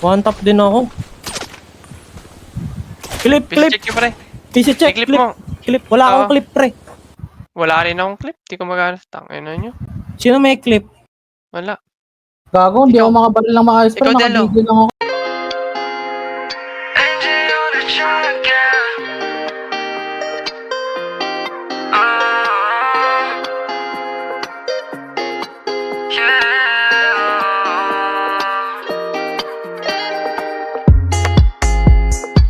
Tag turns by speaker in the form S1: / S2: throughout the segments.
S1: One tap din ako. Clip.
S2: Check nyo pre.
S1: PC check.
S2: I-clip mo.
S1: Clip. Wala akong clip, pre.
S2: Wala rin akong clip. Di ko magana. Tangin na nyo.
S1: Sino may clip?
S2: Wala.
S3: Gago, hindi ako makabaril ng maayos.
S2: Ikaw,
S3: Pero
S2: Delo.
S3: nakabigil lang ako.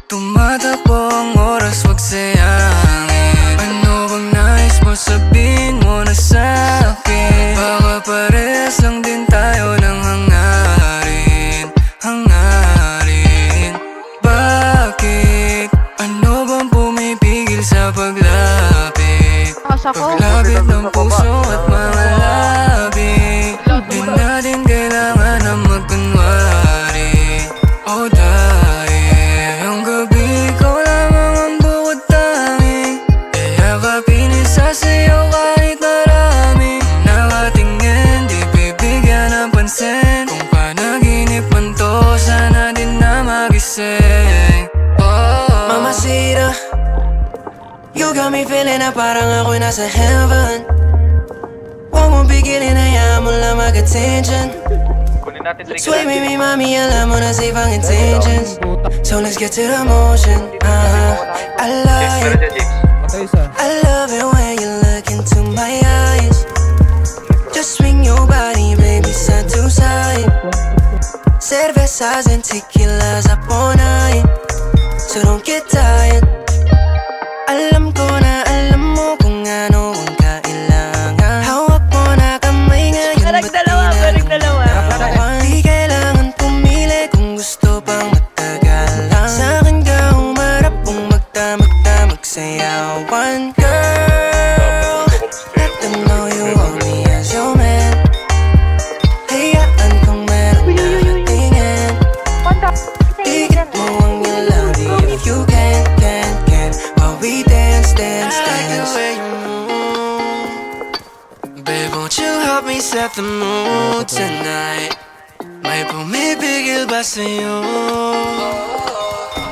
S4: Tumatakbo ang oras, wag sayangin. Ano bang nais mo, sabihin mo na sa'kin. Baka parehas lang din tayo ng hangarin. Bakit? Ano bang pumipigil sa paglapit? Paglapit ng puso at mga labi. Di natin kailangan na magkunwari. O dahil ang gabi ko lamang ang bukod tanging iyakapin isa sa'yo kahit marami. Nakatingin, di bibigyan ng pansin. Kung panaginip man to, sana din na magising. Mamacita, you got me feeling na parang ako'y nasa heaven. Huwag mong pigilin, hayaan mo lang mag-attention. Sway me, mami, alam mo na safe ang intentions. So let's get to the motion. I love it when you look into my eyes. Just swing your body, baby, side to side. Cervezas and tequilas up all night. So don't get tired. Alam ko na alam mo kung ano ang kailangan. Hawak mo na kamay ngayon, ba't di na lumawan? Di kailangan pumili kung gusto pang matagalan. Sa'kin ka umarap kung magdamag-damag sayawan. Girl, let them know you want me as your man. Hayaan kung meron nakatingin. Ikit mo ang your love if you can. While we dance. Babe, won't you help me set the mood tonight? May pumipigil ba sa'yo?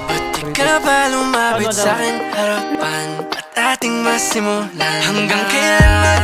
S4: Ba't di ka ba lumapit sa'kin harapan? At ating masimulan? Hanggang kailan